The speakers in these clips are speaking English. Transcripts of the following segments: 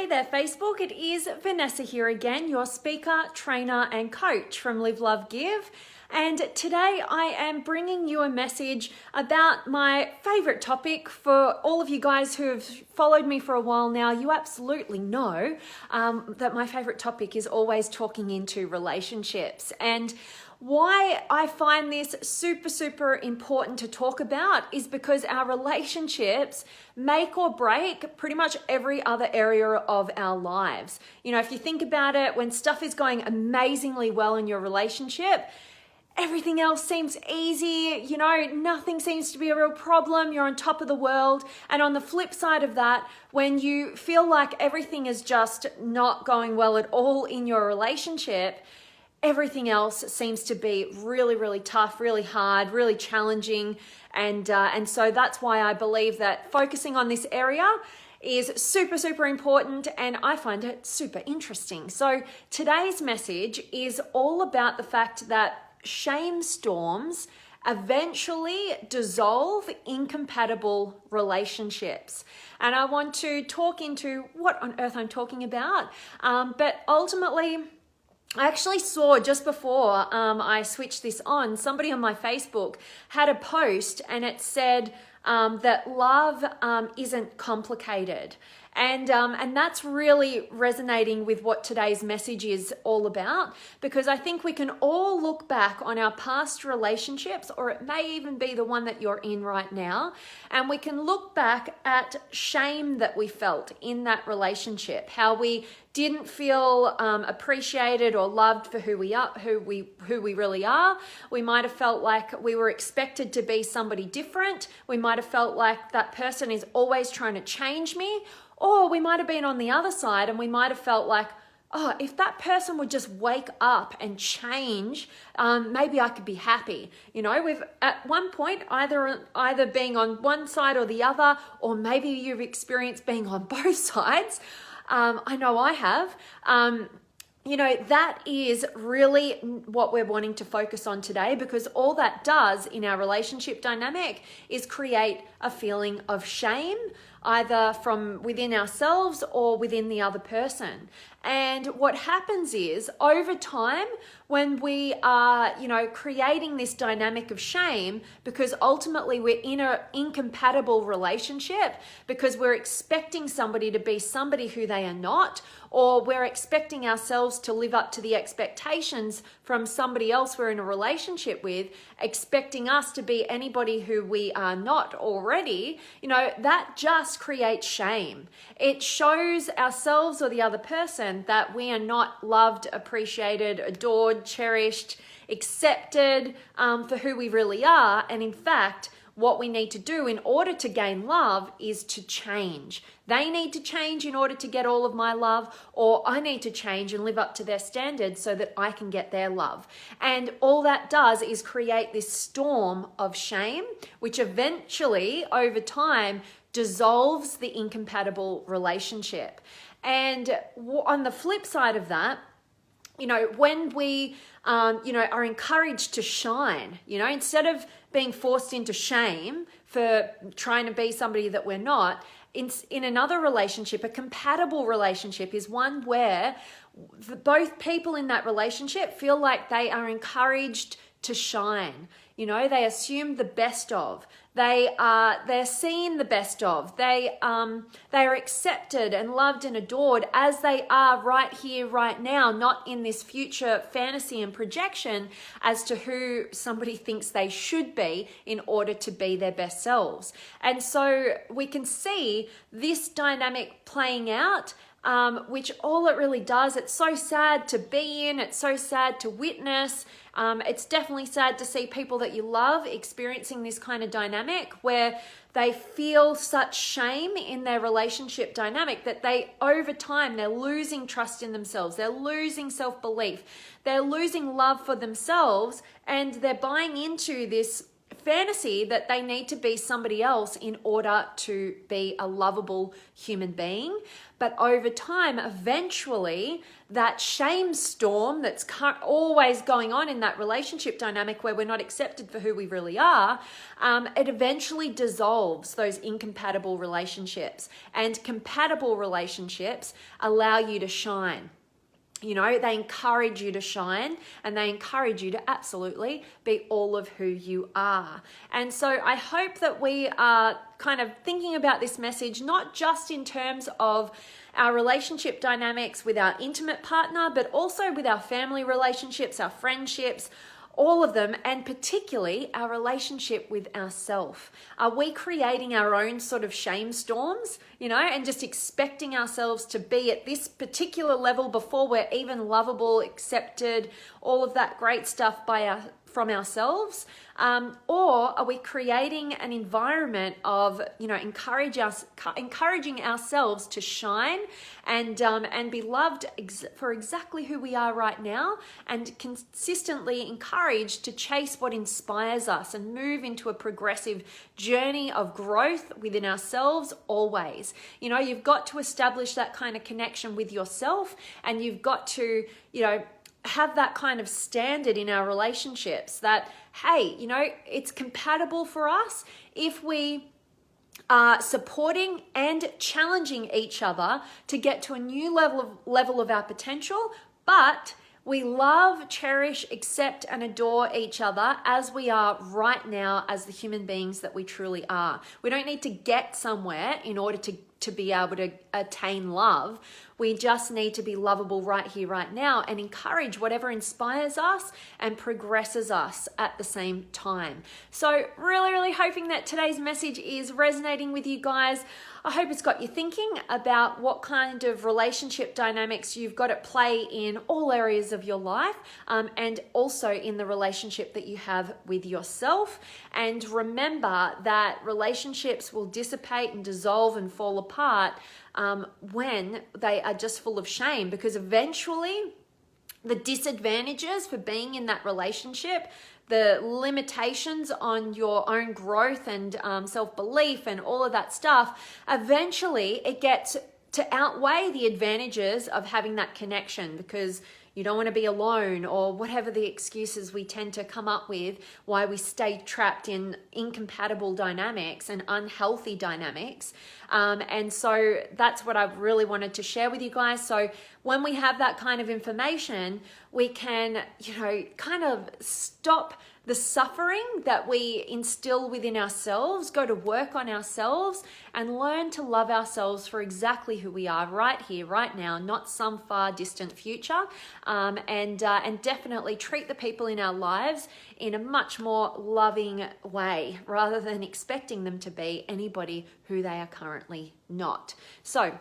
Hey there, Facebook. It is Vanessa here again, your speaker, trainer, and coach from Live, Love, Give. And today I am bringing you a message about my favorite topic. For all of you guys who have followed me for a while now, you absolutely know that my favorite topic is always talking into relationships. And why I find this super important to talk about is because our relationships make or break pretty much every other area of our lives. You know, if you think about it, when stuff is going amazingly well in your relationship, everything else seems easy, you know, nothing seems to be a real problem, you're on top of the world. And on the flip side of that, when you feel like everything is just not going well at all in your relationship, everything else seems to be really tough, really hard, really challenging. And so that's why I believe that focusing on this area is super important, and I find it super interesting. So today's message is all about the fact that shame storms eventually dissolve incompatible relationships. And I want to talk into what on earth I'm talking about. But ultimately, I actually saw just before I switched this on, somebody on my Facebook had a post and it said that love isn't complicated. And that's really resonating with what today's message is all about, because I think we can all look back on our past relationships, or it may even be the one that you're in right now, and we can look back at shame that we felt in that relationship, how we didn't feel appreciated or loved for who we are, who we really are. We might have felt like we were expected to be somebody different. We might have felt like that person is always trying to change me. Or we might have been on the other side and we might have felt like, oh, if that person would just wake up and change, maybe I could be happy. You know, we've at one point either being on one side or the other, or maybe you've experienced being on both sides. I know I have. You know, that is really what we're wanting to focus on today, because all that does in our relationship dynamic is create a feeling of shame, either from within ourselves or within the other person. And what happens is, over time, when we are, you know, creating this dynamic of shame, because ultimately we're in an incompatible relationship, because we're expecting somebody to be somebody who they are not, or we're expecting ourselves to live up to the expectations from somebody else we're in a relationship with, expecting us to be anybody who we are not already, you know, that just creates shame. It shows ourselves or the other person that we are not loved, appreciated, adored, cherished, accepted for who we really are. And in fact, what we need to do in order to gain love is to change. They need to change in order to get all of my love, or I need to change and live up to their standards so that I can get their love. And all that does is create this storm of shame, which eventually, over time, dissolves the incompatible relationship. And on the flip side of that, you know, when we, you know, are encouraged to shine, you know, instead of being forced into shame for trying to be somebody that we're not, in another relationship, a compatible relationship is one where both people in that relationship feel like they are encouraged to shine. You know, they assume the best of. They're seen the best of. They are accepted and loved and adored as they are right here, right now, not in this future fantasy and projection as to who somebody thinks they should be in order to be their best selves. And so we can see this dynamic playing out, which all it really does, it's so sad to be in, it's so sad to witness. It's definitely sad to see people that you love experiencing this kind of dynamic where they feel such shame in their relationship dynamic that they, over time, they're losing trust in themselves. They're losing self-belief. They're losing love for themselves, and they're buying into this fantasy that they need to be somebody else in order to be a lovable human being. But over time, eventually, that shame storm that's always going on in that relationship dynamic where we're not accepted for who we really are, it eventually dissolves those incompatible relationships. And compatible relationships allow you to shine. You know, they encourage you to shine, and they encourage you to absolutely be all of who you are. And so I hope that we are kind of thinking about this message, not just in terms of our relationship dynamics with our intimate partner, but also with our family relationships, our friendships, all of them, and particularly our relationship with ourselves. Are we creating our own sort of shame storms, you know, and just expecting ourselves to be at this particular level before we're even lovable, accepted, all of that great stuff from ourselves? Or are we creating an environment of, you know, encouraging ourselves to shine and be loved for exactly who we are right now, and consistently encouraged to chase what inspires us and move into a progressive journey of growth within ourselves always. You know, you've got to establish that kind of connection with yourself, and you've got to, you know, have that kind of standard in our relationships that, hey, you know, it's compatible for us if we are supporting and challenging each other to get to a new level of our potential, but we love, cherish, accept, and adore each other as we are right now as the human beings that we truly are. We don't need to get somewhere in order to be able to attain love. We just need to be lovable right here, right now, and encourage whatever inspires us and progresses us at the same time. So really, really hoping that today's message is resonating with you guys. I hope it's got you thinking about what kind of relationship dynamics you've got at play in all areas of your life, and also in the relationship that you have with yourself. And remember that relationships will dissipate and dissolve and fall apart when they are just full of shame, because eventually the disadvantages for being in that relationship, the limitations on your own growth and self-belief and all of that stuff, eventually it gets to outweigh the advantages of having that connection, because you don't want to be alone, or whatever the excuses we tend to come up with why we stay trapped in incompatible dynamics and unhealthy dynamics. And so that's what I really wanted to share with you guys. So when we have that kind of information, we can, you know, kind of stop the suffering that we instill within ourselves, go to work on ourselves, and learn to love ourselves for exactly who we are right here, right now, not some far distant future, and definitely treat the people in our lives in a much more loving way, rather than expecting them to be anybody who they are currently not. So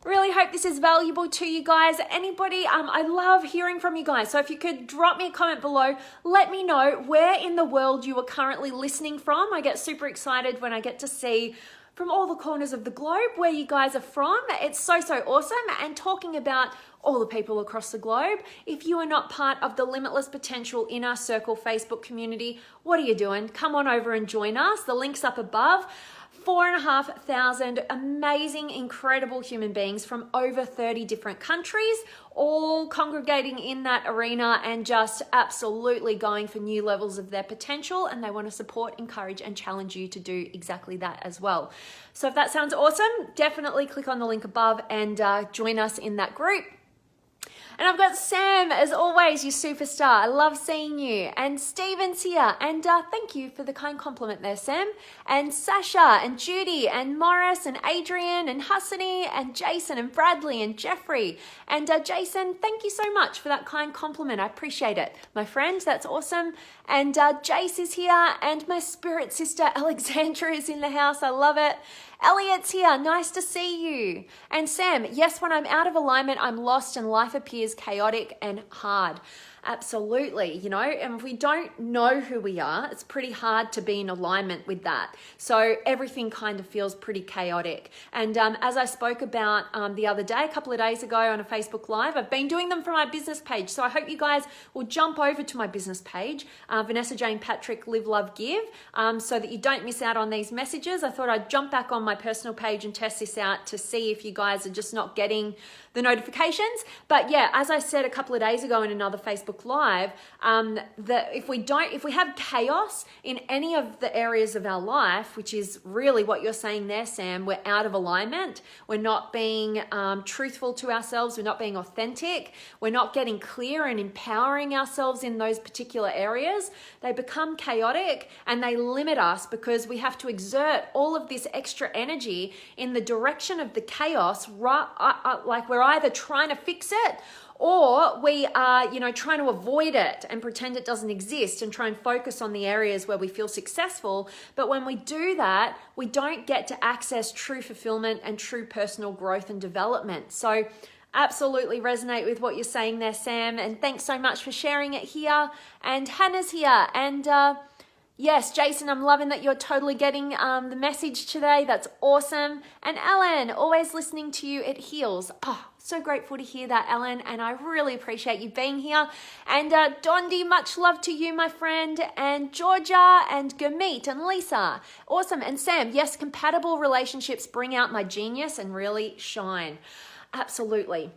really hope this is valuable to you guys. Anybody, I love hearing from you guys. So if you could drop me a comment below, let me know where in the world you are currently listening from. I get super excited when I get to see from all the corners of the globe where you guys are from. It's so, so awesome. And talking about all the people across the globe, if you are not part of the Limitless Potential Inner Circle Facebook community, what are you doing? Come on over and join us. The link's up above. 4,500 amazing, incredible human beings from over 30 different countries, all congregating in that arena and just absolutely going for new levels of their potential. And they want to support, encourage, and challenge you to do exactly that as well. So if that sounds awesome, definitely click on the link above and join us in that group. And I've got Sam, as always, you superstar. I love seeing you. And Stephen's here. And thank you for the kind compliment there, Sam. And Sasha and Judy and Morris and Adrian and Hassani and Jason and Bradley and Jeffrey. And Jason, thank you so much for that kind compliment. I appreciate it. My friend, that's awesome. And Jace is here. And my spirit sister Alexandra is in the house. I love it. Elliot's here. Nice to see you. And Sam, yes, when I'm out of alignment, I'm lost and life appears chaotic and hard. Absolutely, and if we don't know who we are, it's pretty hard to be in alignment with that. So everything kind of feels pretty chaotic. And as I spoke about the other day, a couple of days ago on a Facebook Live, I've been doing them for my business page. So I hope you guys will jump over to my business page, Vanessa Jane Patrick, Live, Love, Give, so that you don't miss out on these messages. I thought I'd jump back on my personal page and test this out to see if you guys are just not getting the notifications. But yeah, as I said a couple of days ago in another Facebook Live, that if we have chaos in any of the areas of our life, which is really what you're saying there, Sam, we're out of alignment. We're not being truthful to ourselves. We're not being authentic. We're not getting clear and empowering ourselves in those particular areas. They become chaotic and they limit us because we have to exert all of this extra energy in the direction of the chaos, like we're either trying to fix it or we are, trying to avoid it and pretend it doesn't exist and try and focus on the areas where we feel successful. But when we do that, we don't get to access true fulfillment and true personal growth and development. So absolutely resonate with what you're saying there, Sam. And thanks so much for sharing it here. And Hannah's here. And yes, Jason, I'm loving that you're totally getting the message today. That's awesome. And Ellen, always listening to you, it heals. Oh, so grateful to hear that, Ellen, and I really appreciate you being here. And Dondi, much love to you, my friend, and Georgia, and Gurmeet, and Lisa. Awesome. And Sam, yes, compatible relationships bring out my genius and really shine. Absolutely.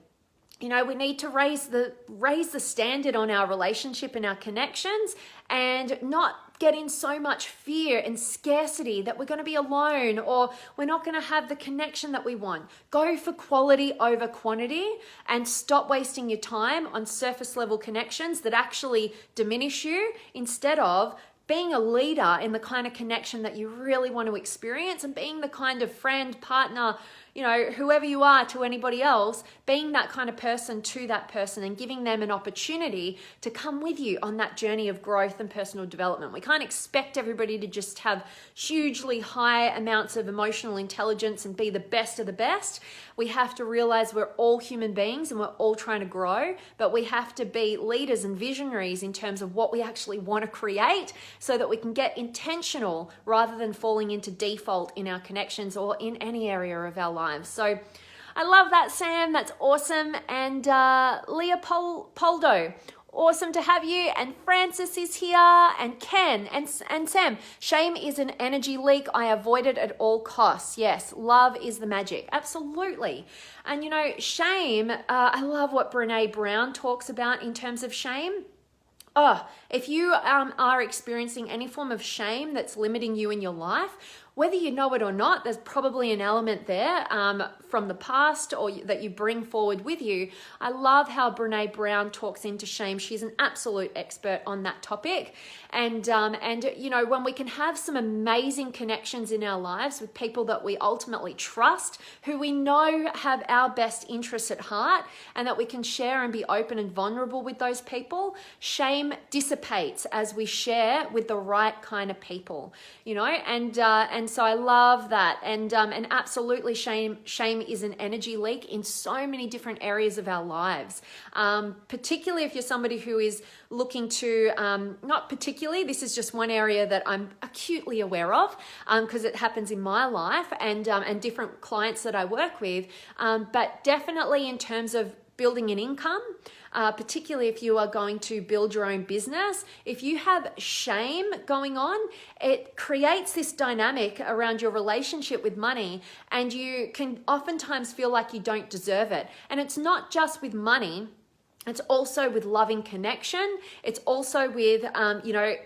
We need to raise the standard on our relationship and our connections and not get in so much fear and scarcity that we're going to be alone or we're not going to have the connection that we want. Go for quality over quantity and stop wasting your time on surface level connections that actually diminish you instead of being a leader in the kind of connection that you really want to experience and being the kind of friend, partner, whoever you are to anybody else, being that kind of person to that person and giving them an opportunity to come with you on that journey of growth and personal development. We can't expect everybody to just have hugely high amounts of emotional intelligence and be the best of the best. We have to realize we're all human beings and we're all trying to grow, but we have to be leaders and visionaries in terms of what we actually want to create so that we can get intentional rather than falling into default in our connections or in any area of our lives. So I love that, Sam. That's awesome. And Leopoldo, awesome to have you. And Francis is here, and Ken and Sam. Shame is an energy leak. I avoid it at all costs. Yes, love is the magic. Absolutely. And shame, I love what Brené Brown talks about in terms of shame. If you are experiencing any form of shame that's limiting you in your life, whether you know it or not, there's probably an element there from the past or that you bring forward with you. I love how Brené Brown talks into shame. She's an absolute expert on that topic. And when we can have some amazing connections in our lives with people that we ultimately trust, who we know have our best interests at heart, and that we can share and be open and vulnerable with those people, shame dissipates as we share with the right kind of people, and so I love that. And absolutely shame is an energy leak in so many different areas of our lives, particularly if you're somebody who is looking to, not particularly, this is just one area that I'm acutely aware of because it happens in my life and different clients that I work with, but definitely in terms of building an income, particularly if you are going to build your own business, if you have shame going on, it creates this dynamic around your relationship with money, and you can oftentimes feel like you don't deserve it. And it's not just with money. It's also with loving connection. It's also with,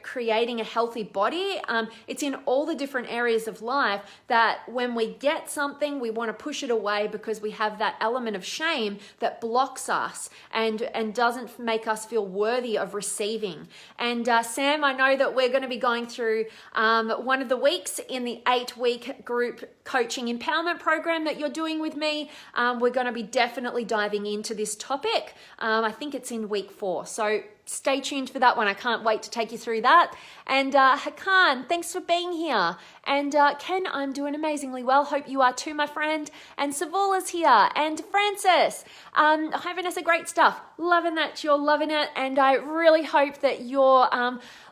creating a healthy body. It's in all the different areas of life that when we get something, we want to push it away because we have that element of shame that blocks us and doesn't make us feel worthy of receiving. And Sam, I know that we're going to be going through one of the weeks in the 8-week group coaching empowerment program that you're doing with me. We're going to be definitely diving into this topic. I think it's in week 4. So stay tuned for that one. I can't wait to take you through that. And Hakan, thanks for being here. And Ken, I'm doing amazingly well. Hope you are too, my friend. And Savula's here. And Francis. Hi, Vanessa. Great stuff. Loving that you're loving it. And I really hope that your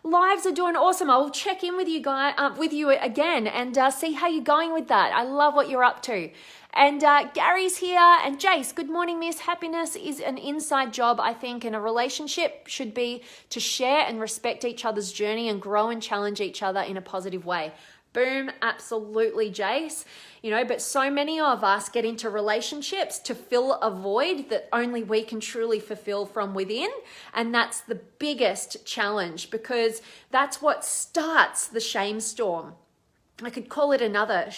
lives are doing awesome. I will check in with you guys, with you again, and see how you're going with that. I love what you're up to. And Gary's here, and Jace, good morning, miss. Happiness is an inside job, I think, and a relationship should be to share and respect each other's journey and grow and challenge each other in a positive way. Boom, absolutely, Jace. You know, but so many of us get into relationships to fill a void that only we can truly fulfill from within. And that's the biggest challenge, because that's what starts the shame storm. I could call it another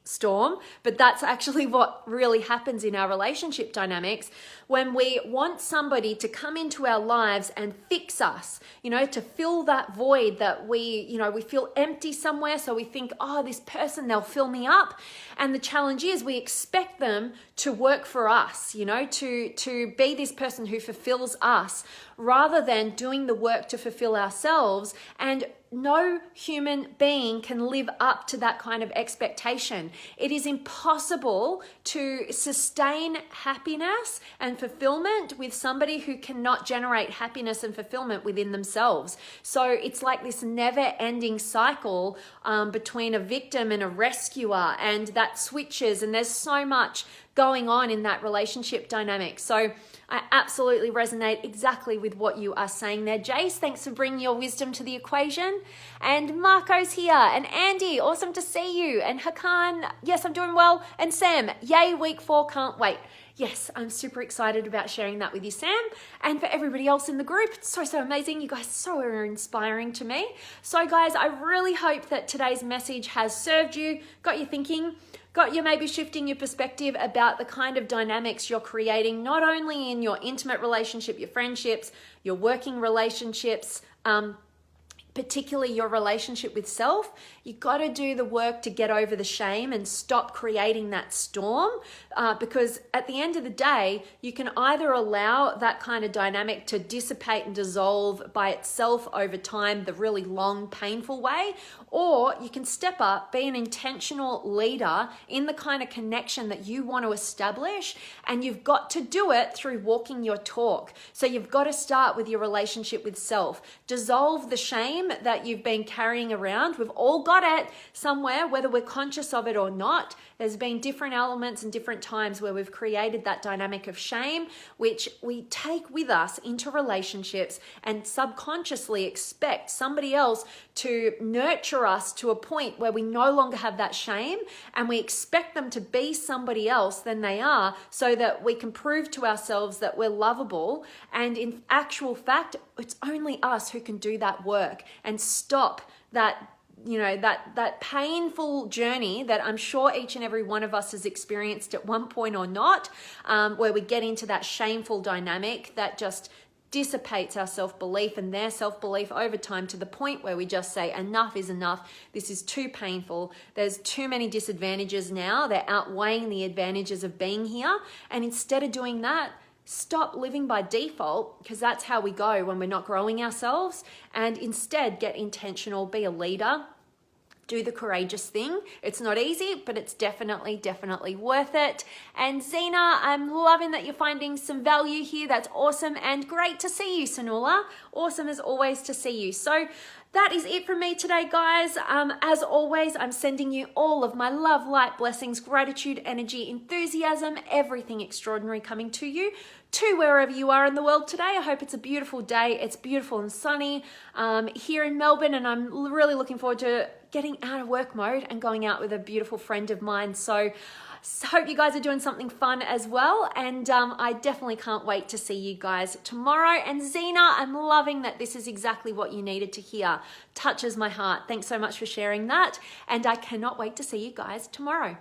storm, but that's actually what really happens in our relationship dynamics when we want somebody to come into our lives and fix us, you know, to fill that void that we feel empty somewhere. So we think, oh, this person, they'll fill me up. And the challenge is we expect them to work for us, you know, to be this person who fulfills us, rather than doing the work to fulfill ourselves. And no human being can live up to that kind of expectation. It is impossible to sustain happiness and fulfillment with somebody who cannot generate happiness and fulfillment within themselves. So it's like this never-ending cycle between a victim and a rescuer, and that switches, and there's so much going on in that relationship dynamic. So I absolutely resonate exactly with what you are saying there. Jace, thanks for bringing your wisdom to the equation. And Marco's here. And Andy, awesome to see you. And Hakan, yes, I'm doing well. And Sam, yay, week 4, can't wait. Yes, I'm super excited about sharing that with you, Sam. And for everybody else in the group, it's so amazing. You guys so are inspiring to me. So guys, I really hope that today's message has served you, got you thinking, got you maybe shifting your perspective about the kind of dynamics you're creating, not only in your intimate relationship, your friendships, your working relationships, particularly your relationship with self. You got to do the work to get over the shame and stop creating that storm, because at the end of the day, you can either allow that kind of dynamic to dissipate and dissolve by itself over time, the really long, painful way, or you can step up, be an intentional leader in the kind of connection that you want to establish, and you've got to do it through walking your talk. So you've got to start with your relationship with self. Dissolve the shame that you've been carrying around. We've all got it somewhere, whether we're conscious of it or not. There's been different elements and different times where we've created that dynamic of shame, which we take with us into relationships and subconsciously expect somebody else to nurture us to a point where we no longer have that shame, and we expect them to be somebody else than they are so that we can prove to ourselves that we're lovable. And in actual fact, it's only us who can do that work and stop that, you know, that painful journey that I'm sure each and every one of us has experienced at one point or not, where we get into that shameful dynamic that just dissipates our self-belief and their self-belief over time, to the point where we just say, enough is enough. This is too painful. There's too many disadvantages now. They're outweighing the advantages of being here. And instead of doing that, stop living by default, because that's how we go when we're not growing ourselves, and instead get intentional, be a leader, do the courageous thing. It's not easy, but it's definitely worth it. And Zena, I'm loving that you're finding some value here. That's awesome, and great to see you, Sanula. Awesome as always to see you. So that is it from me today, guys. As always, I'm sending you all of my love, light, blessings, gratitude, energy, enthusiasm, everything extraordinary coming to you, to wherever you are in the world today. I hope it's a beautiful day. It's beautiful and sunny here in Melbourne, and I'm really looking forward to getting out of work mode and going out with a beautiful friend of mine. So hope you guys are doing something fun as well, and I definitely can't wait to see you guys tomorrow. And Zena, I'm loving that this is exactly what you needed to hear. Touches my heart. Thanks so much for sharing that, and I cannot wait to see you guys tomorrow.